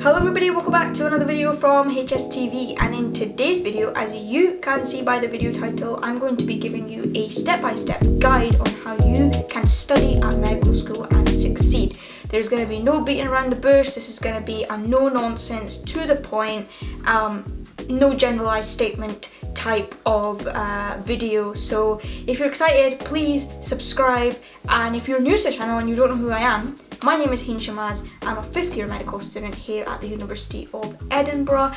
Hello everybody, welcome back to another video from HSTV, and in today's video, as you can see by the video title, I'm going to be giving you a step-by-step guide on how you can study at medical school and succeed. There's going to be no beating around the bush. This is going to be a no-nonsense, to the point, no generalized statement type of video. So if you're excited, please subscribe, and if you're new to the channel and you don't know who I am, my name is Shamaz. I'm a 5th year medical student here at the University of Edinburgh,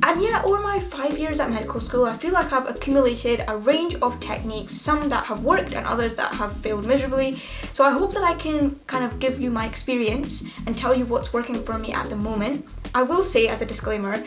and yeah, over my 5 years at medical school, I feel like I've accumulated a range of techniques, some that have worked and others that have failed miserably. So I hope that I can kind of give you my experience and tell you what's working for me at the moment. I will say, as a disclaimer,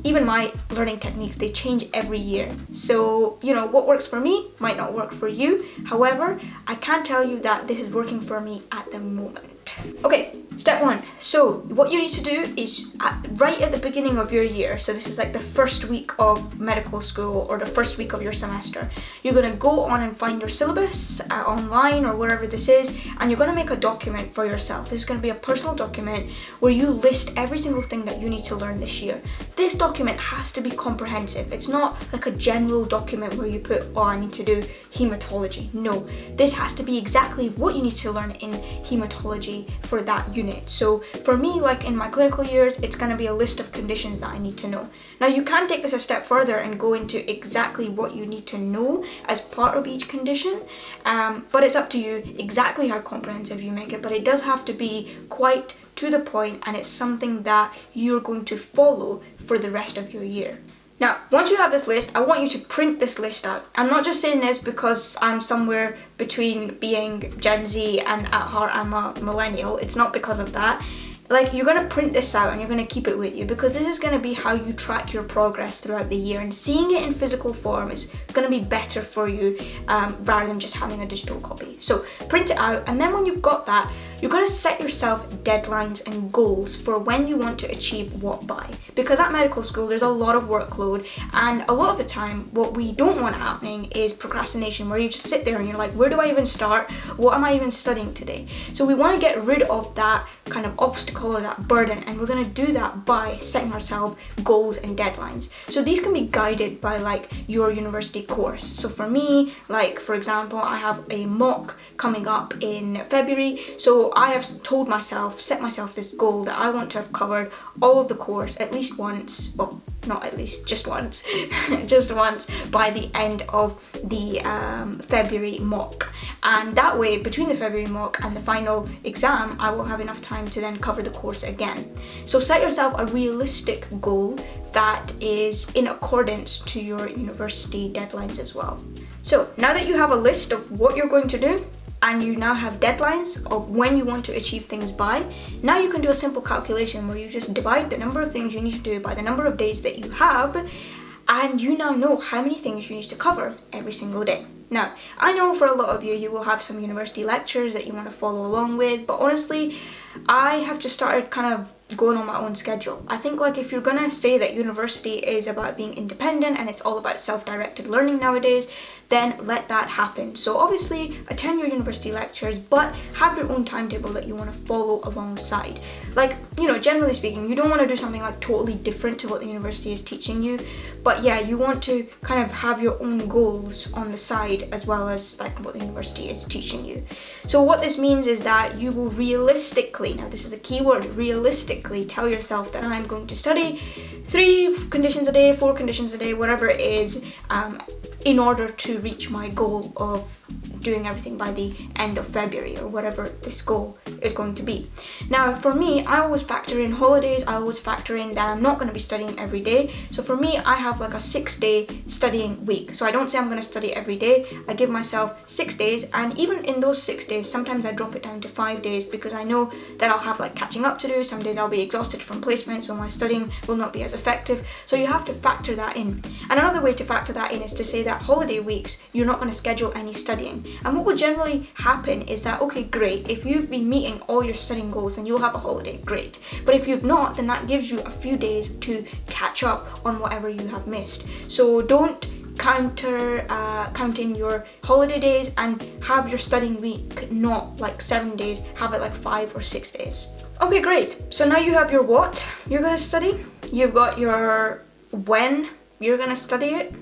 even my learning techniques, they change every year. So, you know, what works for me might not work for you. However, I can tell you that this is working for me at the moment. Okay, step one. So what you need to do is right at the beginning of your year, so this is like the first week of medical school or the first week of your semester, you're going to go on and find your syllabus online or wherever this is, and you're going to make a document for yourself. This is going to be a personal document where you list every single thing that you need to learn this year. This document has to be comprehensive. It's not like a general document where you put, oh, I need to do hematology. No, this has to be exactly what you need to learn in hematology for that unit. So for me, like in my clinical years, it's going to be a list of conditions that I need to know. Now you can take this a step further and go into exactly what you need to know as part of each condition, but it's up to you exactly how comprehensive you make it, but it does have to be quite to the point, and it's something that you're going to follow for the rest of your year. Now, once you have this list, I want you to print this list out. I'm not just saying this because I'm somewhere between being Gen Z and at heart I'm a millennial. It's not because of that. Like, you're going to print this out and you're going to keep it with you, because this is going to be how you track your progress throughout the year, and seeing it in physical form is going to be better for you rather than just having a digital copy. So print it out, and then when you've got that, you're going to set yourself deadlines and goals for when you want to achieve what by. Because at medical school, there's a lot of workload, and a lot of the time, what we don't want happening is procrastination, where you just sit there and you're like, where do I even start? What am I even studying today? So we want to get rid of that kind of obstacle or that burden, and we're going to do that by setting ourselves goals and deadlines. So these can be guided by like your university course. So for me, like for example, I have a mock coming up in February, so I have set myself this goal that I want to have covered all of the course at least once, well, not at least, just once, just once by the end of the February mock. And that way, between the February mock and the final exam, I will have enough time to then cover the course again. So set yourself a realistic goal that is in accordance to your university deadlines as well. So now that you have a list of what you're going to do, and you now have deadlines of when you want to achieve things by, now you can do a simple calculation where you just divide the number of things you need to do by the number of days that you have, and you now know how many things you need to cover every single day. Now, I know for a lot of you, you will have some university lectures that you want to follow along with, but honestly, I have just started kind of going on my own schedule. I think, like, if you're gonna say that university is about being independent and it's all about self-directed learning nowadays, then let that happen. So obviously attend your university lectures, but have your own timetable that you want to follow alongside. Like, you know, generally speaking, you don't want to do something like totally different to what the university is teaching you, but yeah, you want to kind of have your own goals on the side as well as like what the university is teaching you. So what this means is that you will realistically, now this is the key word, realistically tell yourself that I'm going to study 3 conditions a day, 4 conditions a day, whatever it is, in order to reach my goal of doing everything by the end of February, or whatever this goal is going to be. Now for me, I always factor in holidays. I always factor in that I'm not going to be studying every day. So for me, I have like a 6-day studying week. So I don't say I'm going to study every day. I give myself 6 days, and even in those 6 days, sometimes I drop it down to 5 days, because I know that I'll have like catching up to do. Some days I'll be exhausted from placement, so my studying will not be as effective. So you have to factor that in. And another way to factor that in is to say that holiday weeks, you're not going to schedule any studying. And what will generally happen is that, okay, great, if you've been meeting all your studying goals, then you'll have a holiday, great. But if you've not, then that gives you a few days to catch up on whatever you have missed. So don't counting your holiday days, and have your studying week not like 7 days, have it like 5 or 6 days. Okay, great. So now you have your what you're gonna study, you've got your when you're gonna study it.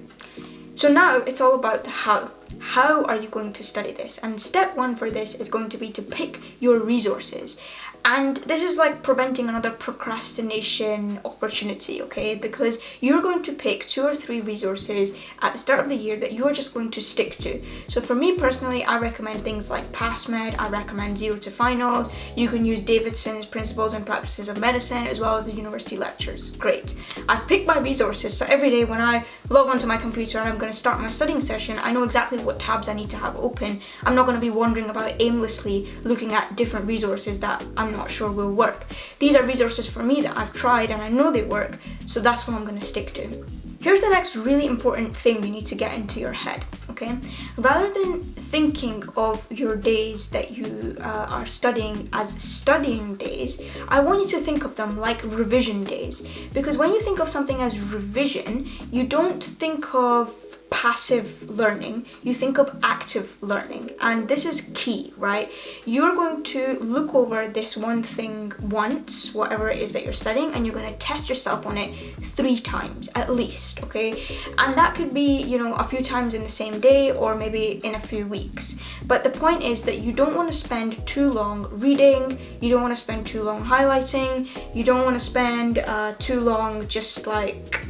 So now it's all about the how. How are you going to study this? And step one for this is going to be to pick your resources. And this is like preventing another procrastination opportunity, okay? Because you're going to pick 2 or 3 resources at the start of the year that you are just going to stick to. So for me personally, I recommend things like passmed, I recommend Zero to Finals. You can use Davidson's Principles and Practices of Medicine, as well as the university lectures. Great. I've picked my resources, so every day when I log onto my computer and I'm going to start my studying session, I know exactly what tabs I need to have open. I'm not going to be wandering about aimlessly looking at different resources that I'm not sure will work. These are resources for me that I've tried and I know they work, so that's what I'm going to stick to. Here's the next really important thing you need to get into your head, okay? Rather than thinking of your days that you are studying as studying days, I want you to think of them like revision days. Because when you think of something as revision, you don't think of passive learning, you think of active learning. And this is key, right? You're going to look over this one thing once, whatever it is that you're studying, and you're going to test yourself on it 3 times at least, okay? And that could be, you know, a few times in the same day, or maybe in a few weeks. But the point is that you don't want to spend too long reading, you don't want to spend too long highlighting, you don't want to spend too long just like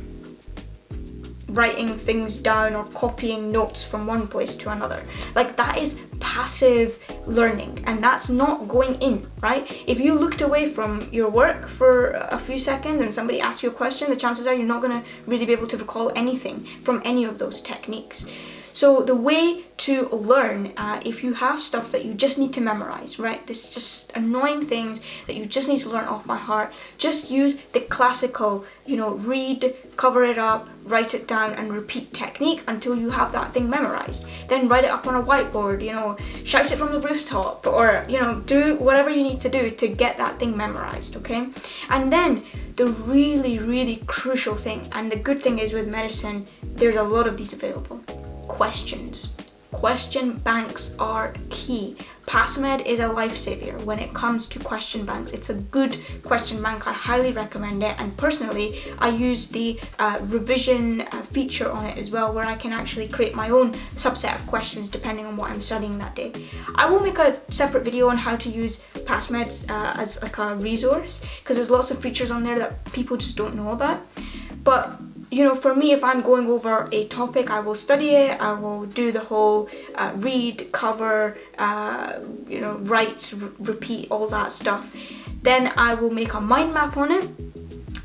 writing things down or copying notes from one place to another. Like, that is passive learning, and that's not going in, right? If you looked away from your work for a few seconds and somebody asked you a question, the chances are you're not going to really be able to recall anything from any of those techniques. So the way to learn, if you have stuff that you just need to memorize, right? This is just annoying things that you just need to learn off by heart. Just use the classical, you know, read, cover it up, write it down and repeat technique until you have that thing memorized. Then write it up on a whiteboard, you know, shout it from the rooftop, or, you know, do whatever you need to do to get that thing memorized, okay? And then the really, really crucial thing, and the good thing is with medicine, there's a lot of these available. Questions. Question banks are key. Passmed is a lifesaver when it comes to question banks. It's a good question bank. I highly recommend it, and personally I use the revision feature on it as well, where I can actually create my own subset of questions depending on what I'm studying that day. I will make a separate video on how to use passmed as like a resource, because there's lots of features on there that people just don't know about. But you know, for me, if I'm going over a topic, I will study it, I will do the whole read, cover, you know, write, repeat, all that stuff. Then I will make a mind map on it.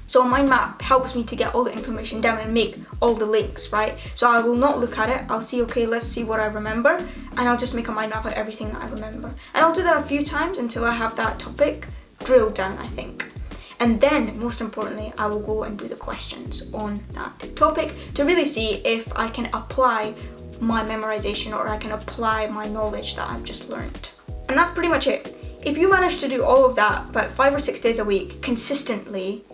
So a mind map helps me to get all the information down and make all the links, right? So I will not look at it, I'll see, okay, let's see what I remember, and I'll just make a mind map of everything that I remember. And I'll do that a few times until I have that topic drilled down, I think. And then, most importantly, I will go and do the questions on that topic to really see if I can apply my memorization, or I can apply my knowledge that I've just learned. And that's pretty much it. If you manage to do all of that about 5 or 6 days a week consistently,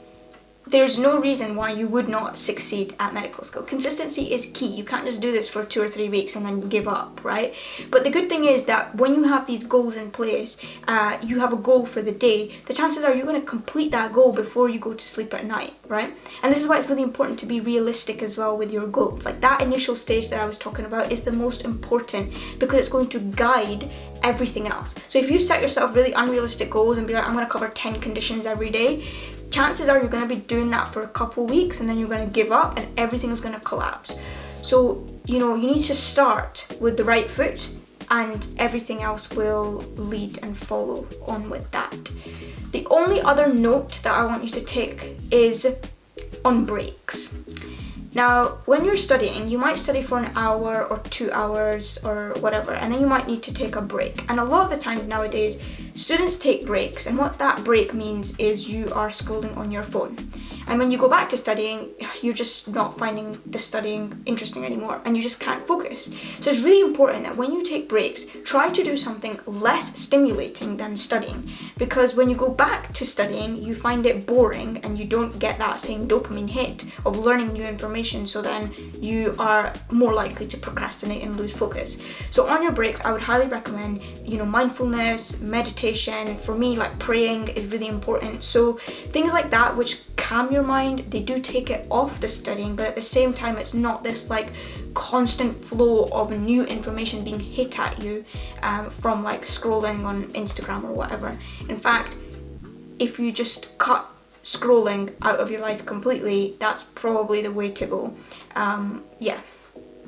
there's no reason why you would not succeed at medical school. Consistency is key. You can't just do this for 2 or 3 weeks and then give up, right? But the good thing is that when you have these goals in place, you have a goal for the day, the chances are you're going to complete that goal before you go to sleep at night, right? And this is why it's really important to be realistic as well with your goals. Like, that initial stage that I was talking about is the most important, because it's going to guide everything else. So if you set yourself really unrealistic goals and be like, I'm going to cover 10 conditions every day, chances are you're going to be doing that for a couple weeks, and then you're going to give up and everything is going to collapse. So, you know, you need to start with the right foot, and everything else will lead and follow on with that. The only other note that I want you to take is on breaks. Now, when you're studying, you might study for an hour or 2 hours or whatever, and then you might need to take a break. And a lot of the times nowadays, students take breaks, and what that break means is you are scrolling on your phone. And when you go back to studying, you're just not finding the studying interesting anymore, and you just can't focus. So it's really important that when you take breaks, try to do something less stimulating than studying, because when you go back to studying, you find it boring and you don't get that same dopamine hit of learning new information, so then you are more likely to procrastinate and lose focus. So on your breaks, I would highly recommend, mindfulness, meditation. For me, like praying is really important. So things like that which calm your mind, they do take it off the studying, but at the same time it's not this like constant flow of new information being hit at you from like scrolling on Instagram or whatever. In fact, if you just cut scrolling out of your life completely, that's probably the way to go. Yeah.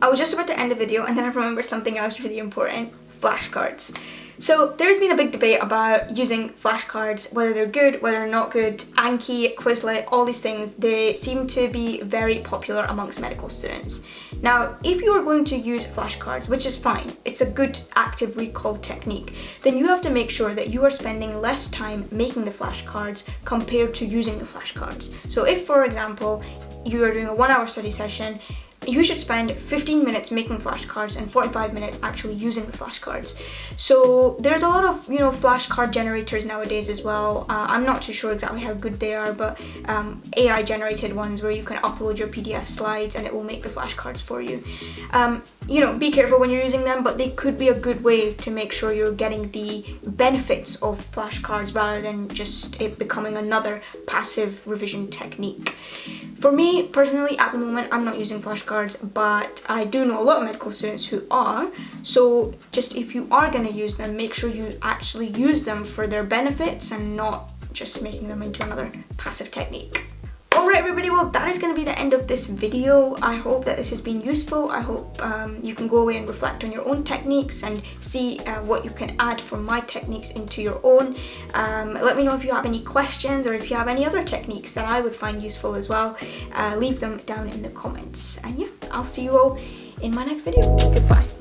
I was just about to end the video and then I remembered something else really important: flashcards. So there's been a big debate about using flashcards, whether they're good, whether they're not good. Anki, Quizlet, all these things, they seem to be very popular amongst medical students. Now, if you are going to use flashcards, which is fine, it's a good active recall technique, then you have to make sure that you are spending less time making the flashcards compared to using the flashcards. So if, for example, you are doing a 1 hour study session, you should spend 15 minutes making flashcards and 45 minutes actually using the flashcards. So there's a lot of, flashcard generators nowadays as well. I'm not too sure exactly how good they are, but AI generated ones where you can upload your PDF slides and it will make the flashcards for you. Be careful when you're using them, but they could be a good way to make sure you're getting the benefits of flashcards rather than just it becoming another passive revision technique. For me personally, at the moment, I'm not using flashcards, but I do know a lot of medical students who are. So just if you are going to use them, make sure you actually use them for their benefits and not just making them into another passive technique. Alright everybody, well that is going to be the end of this video. I hope that this has been useful. I hope you can go away and reflect on your own techniques and see what you can add from my techniques into your own. Let me know if you have any questions or if you have any other techniques that I would find useful as well. Leave them down in the comments. And yeah, I'll see you all in my next video. Goodbye.